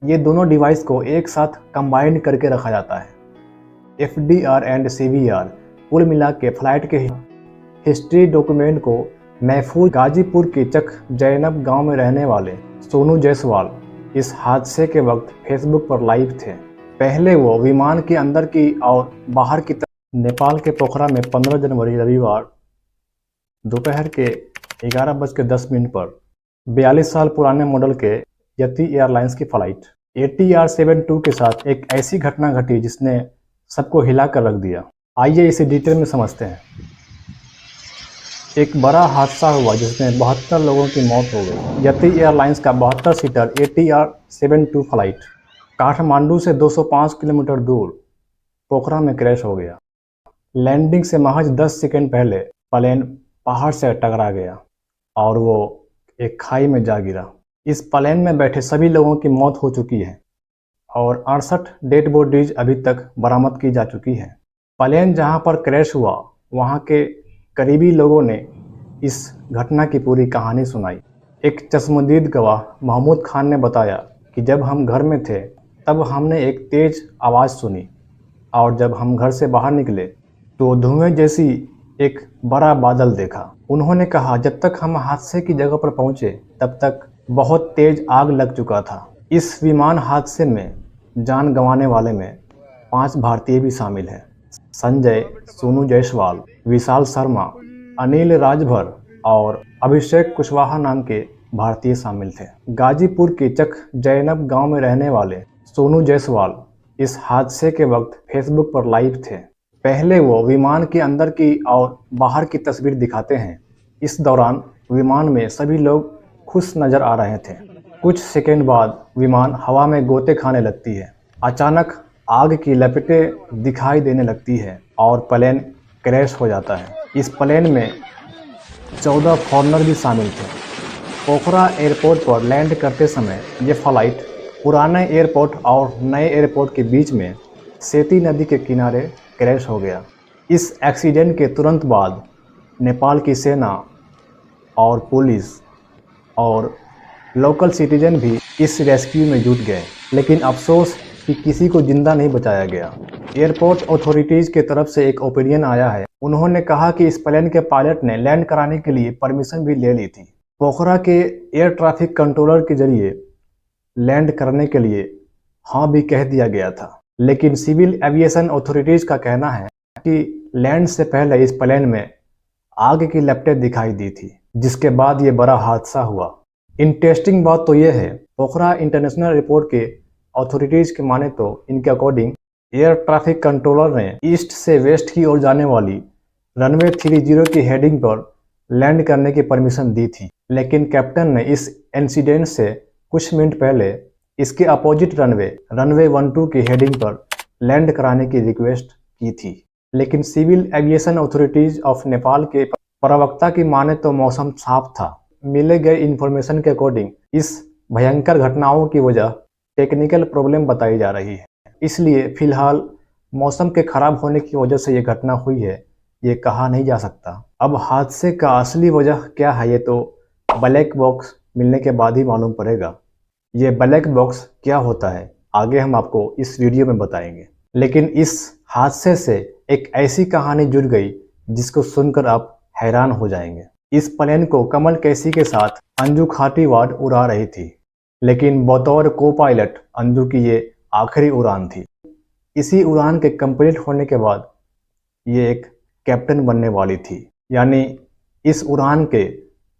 ये दोनों डिवाइस को एक साथ कंबाइंड करके रखा जाता है। FDR एंड CVR कुल मिला के फ्लाइट के हिस्ट्री डॉक्यूमेंट को महफूज। गाजीपुर के चक जैनब गांव में रहने वाले सोनू जायसवाल इस हादसे के वक्त फेसबुक पर लाइव थे। पहले वो विमान के अंदर की और बाहर की तरफ नेपाल के पोखरा में 15 जनवरी रविवार दोपहर के 11:10 पर 42 साल पुराने मॉडल के यति एयरलाइंस की फ्लाइट ATR-72 के साथ एक ऐसी घटना घटी जिसने सबको हिला कर रख दिया। आइए इसे डिटेल में समझते हैं। एक बड़ा हादसा हुआ जिसमें 72 लोगों की मौत हो गई। यति एयरलाइंस का 72 सीटर ATR-72 फ्लाइट काठमांडू से 205 किलोमीटर दूर पोखरा में क्रैश हो गया। लैंडिंग से महज 10 सेकंड पहले प्लेन पहाड़ से टकरा गया और वो एक खाई में जा गिरा। इस प्लेन में बैठे सभी लोगों की मौत हो चुकी है और 68 डेड बॉडीज अभी तक बरामद की जा चुकी है। प्लेन जहां पर क्रैश हुआ वहां के करीबी लोगों ने इस घटना की पूरी कहानी सुनाई। एक चश्मदीद गवाह महमूद खान ने बताया कि जब हम घर में थे तब हमने एक तेज आवाज़ सुनी और जब हम घर से बाहर निकले तो धुएं जैसी एक बड़ा बादल देखा। उन्होंने कहा जब तक हम हादसे की जगह पर पहुंचे तब तक बहुत तेज आग लग चुका था। इस विमान हादसे में जान गंवाने वाले में 5 भारतीय भी शामिल हैं। संजय सोनू जायसवाल, विशाल शर्मा, अनिल राजभर और अभिषेक कुशवाहा नाम के भारतीय शामिल थे। गाजीपुर के चक जैनब गांव में रहने वाले सोनू जायसवाल इस हादसे के वक्त फेसबुक पर लाइव थे। पहले वो विमान के अंदर की और बाहर की तस्वीर दिखाते हैं। इस दौरान विमान में सभी लोग खुश नजर आ रहे थे। कुछ सेकंड बाद विमान हवा में गोते खाने लगती है। अचानक आग की लपटें दिखाई देने लगती है और प्लेन क्रैश हो जाता है। इस प्लेन में 14 फॉरेनर भी शामिल थे। पोखरा एयरपोर्ट पर लैंड करते समय ये फ्लाइट पुराने एयरपोर्ट और नए एयरपोर्ट के बीच में सेती नदी के किनारे क्रैश हो गया। इस एक्सीडेंट के तुरंत बाद नेपाल की सेना और पुलिस और लोकल सिटीजन भी इस रेस्क्यू में जुट गए, लेकिन अफसोस कि किसी को जिंदा नहीं बचाया गया। एयरपोर्ट अथॉरिटीज़ के तरफ से एक ओपिनियन आया है। उन्होंने कहा कि इस प्लेन के पायलट ने लैंड कराने के लिए परमिशन भी ले ली थी। पोखरा के एयर ट्रैफिक कंट्रोलर के जरिए लैंड करने के लिए हाँ भी कह दिया गया था, लेकिन सिविल एविएशन अथॉरिटीज़ का कहना है कि लैंड से पहले इस प्लेन में आग की लपटें दिखाई दी थी, जिसके बाद ये बड़ा हादसा हुआ। इंटरेस्टिंग बात तो ये है, पोखरा इंटरनेशनल रिपोर्ट के अथॉरिटीज़ के माने तो इनके अकॉर्डिंग एयर ट्रैफिक कंट्रोलर ने ईस्ट से वेस्ट की ओर जाने वाली रनवे 30 की हेडिंग पर लैंड करने की परमिशन दी थी, लेकिन कैप्टन ने इस इंसिडेंट से कुछ मिनट पहले इसके अपोजिट रनवे 12 की हेडिंग पर लैंड कराने की रिक्वेस्ट की थी। लेकिन civil aviation authorities of Nepal के प्रवक्ता की माने तो मौसम साफ था। मिले गए इन्फॉर्मेशन के अकॉर्डिंग इस भयंकर घटनाओं की वजह टेक्निकल प्रॉब्लम बताई जा रही है, इसलिए फिलहाल मौसम के खराब होने की वजह से ये घटना हुई है, ये कहा नहीं जा सकता। अब हादसे का असली वजह क्या है ये तो ब्लैक बॉक्स मिलने के बाद ही मालूम पड़ेगा। ये ब्लैक बॉक्स क्या होता है आगे हम आपको इस वीडियो में बताएंगे, लेकिन इस हादसे से एक ऐसी कहानी जुड़ गई जिसको सुनकर आप हैरान हो जाएंगे। इस प्लेन को कमल कैसी के साथ अंजू खाटीवाड़ उड़ा रही थी, लेकिन बतौर को पायलट अंजू की ये आखिरी उड़ान थी। इसी उड़ान के कंप्लीट होने के बाद ये एक कैप्टन बनने वाली थी, यानी इस उड़ान के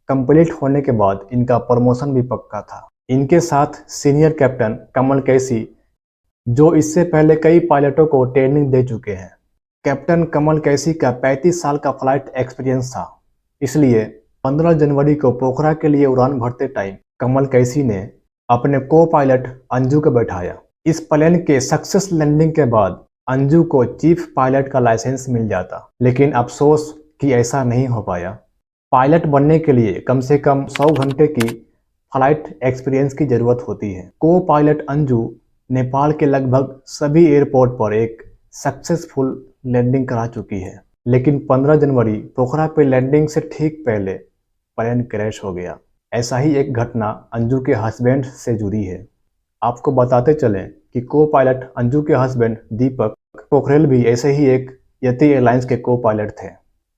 कंप्लीट होने के बाद इनका प्रमोशन भी पक्का था। इनके साथ सीनियर कैप्टन कमल कैसी, जो इससे पहले कई पायलटों को ट्रेनिंग दे चुके हैं। कैप्टन कमल कैसी का 35 साल का फ्लाइट एक्सपीरियंस था, इसलिए 15 जनवरी को पोखरा के लिए उड़ान भरते टाइम कमल कैसी ने अपने को पायलट अंजू को बैठाया। इस प्लेन के सक्सेस लैंडिंग के बाद अंजू को चीफ पायलट का लाइसेंस मिल जाता, लेकिन अफसोस कि ऐसा नहीं हो पाया। पायलट बनने के लिए कम से कम 100 घंटे की फ्लाइट एक्सपीरियंस की जरूरत होती है। को पायलट अंजू नेपाल के लगभग सभी एयरपोर्ट पर एक सक्सेसफुल लैंडिंग करा चुकी है, लेकिन 15 जनवरी पोखरा पे लैंडिंग से ठीक पहले प्लेन क्रैश हो गया। ऐसा ही एक घटना अंजू के हस्बैंड से जुड़ी है। आपको बताते चलें कि को पायलट अंजू के हस्बैंड दीपक पोखरेल भी ऐसे ही एक यति एयरलाइंस के को पायलट थे।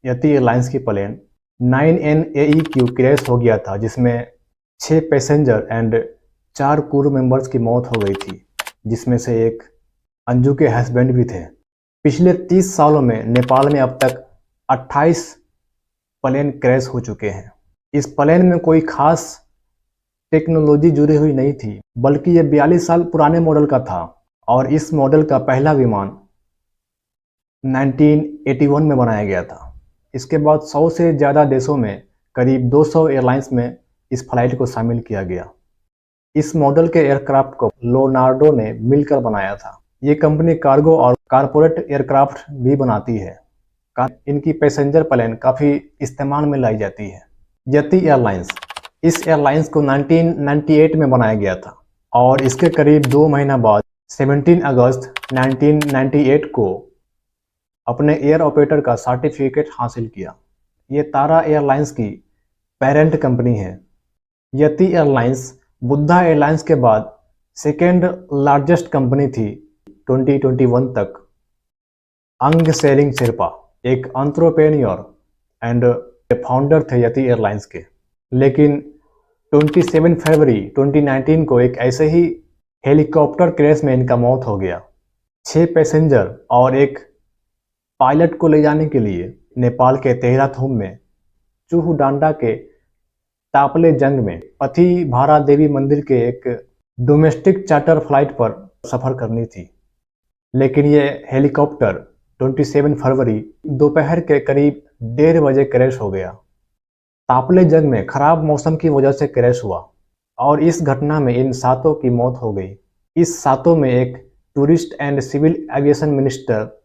यति एयरलाइंस की प्लेन 9NAEQ क्रैश हो गया था, जिसमें 6 पैसेंजर एंड 4 क्रू मेंबर्स की मौत हो गई थी, जिसमें से एक अंजू के हस्बैंड भी थे। पिछले 30 सालों में नेपाल में अब तक 28 प्लेन क्रैश हो चुके हैं। इस प्लेन में कोई खास टेक्नोलॉजी जुड़ी हुई नहीं थी, बल्कि ये 42 साल पुराने मॉडल का था और इस मॉडल का पहला विमान 1981 में बनाया गया था। इसके बाद 100 से ज़्यादा देशों में करीब 200 एयरलाइंस में इस फ्लाइट को शामिल किया गया। इस मॉडल के एयरक्राफ्ट को लियोनार्डो ने मिलकर बनाया था। ये कंपनी कार्गो और कारपोरेट एयरक्राफ्ट भी बनाती है। इनकी पैसेंजर प्लेन काफ़ी इस्तेमाल में लाई जाती है। यति एयरलाइंस, इस एयरलाइंस को 1998 में बनाया गया था और इसके करीब 2 महीना बाद 17 अगस्त 1998 को अपने एयर ऑपरेटर का सर्टिफिकेट हासिल किया। ये तारा एयरलाइंस की पेरेंट कंपनी है। यति एयरलाइंस बुद्धा एयरलाइंस के बाद सेकेंड लार्जेस्ट कंपनी थी 2021 तक। अंग सेरिंग शेरपा एक एंटरप्रेन्योर एंड फाउंडर थे यति एयरलाइंस के, लेकिन 27 फरवरी 2019 को एक ऐसे ही हेलीकॉप्टर क्रैश में इनका मौत हो गया। 6 पैसेंजर और एक पायलट को ले जाने के लिए नेपाल के तेहराथुम में चूहडांडा के तापले जंग में पथी भारा देवी मंदिर के एक डोमेस्टिक चार्टर फ्लाइट पर सफ़र करनी थी, लेकिन ये हेलीकॉप्टर 27 फरवरी दोपहर के करीब 1:30 बजे क्रैश हो गया। तापले जंग में खराब मौसम की वजह से क्रैश हुआ और इस घटना में इन 7 की मौत हो गई। इस 7 में एक tourist and civil aviation minister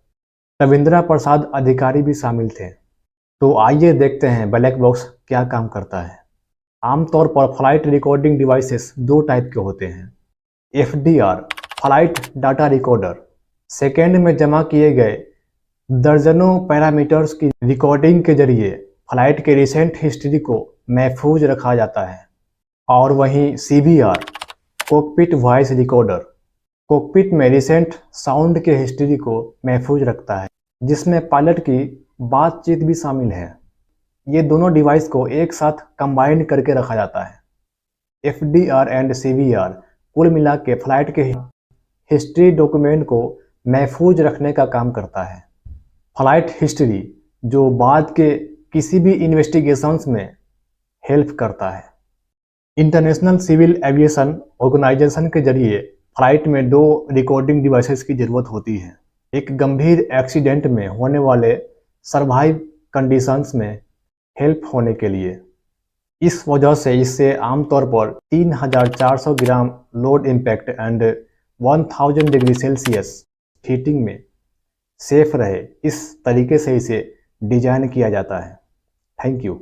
Ravindra Prasad Adhikari भी शामिल थे। तो आइए देखते हैं ब्लैक बॉक्स क्या काम करता है। आमतौर पर फ्लाइट रिकॉर्डिंग डिवाइसेस 2 टाइप के होते हैं। FDR flight data recorder, second में जमा किए गए दर्जनों पैरामीटर्स की रिकॉर्डिंग के जरिए फ्लाइट के रिसेंट हिस्ट्री को महफूज रखा जाता है। और वहीं CVR cockpit voice recorder cockpit में रिसेंट साउंड के हिस्ट्री को महफूज रखता है, जिसमें पायलट की बातचीत भी शामिल है। ये दोनों डिवाइस को एक साथ कंबाइन करके रखा जाता है। FDR एंड CVR कुल मिला के फ्लाइट के हिस्ट्री डॉक्यूमेंट को महफूज रखने का काम करता है। फ्लाइट हिस्ट्री जो बाद के किसी भी इन्वेस्टिगेशंस में हेल्प करता है। इंटरनेशनल सिविल एविएशन ऑर्गेनाइजेशन के जरिए फ्लाइट में 2 रिकॉर्डिंग डिवाइसेस की ज़रूरत होती है। एक गंभीर एक्सीडेंट में होने वाले सर्वाइव कंडीशंस में हेल्प होने के लिए। इस वजह से इससे आमतौर पर 3400 gram load impact and 1000 degree Celsius heating में सेफ रहे, इस तरीके से इसे डिजाइन किया जाता है। Thank you.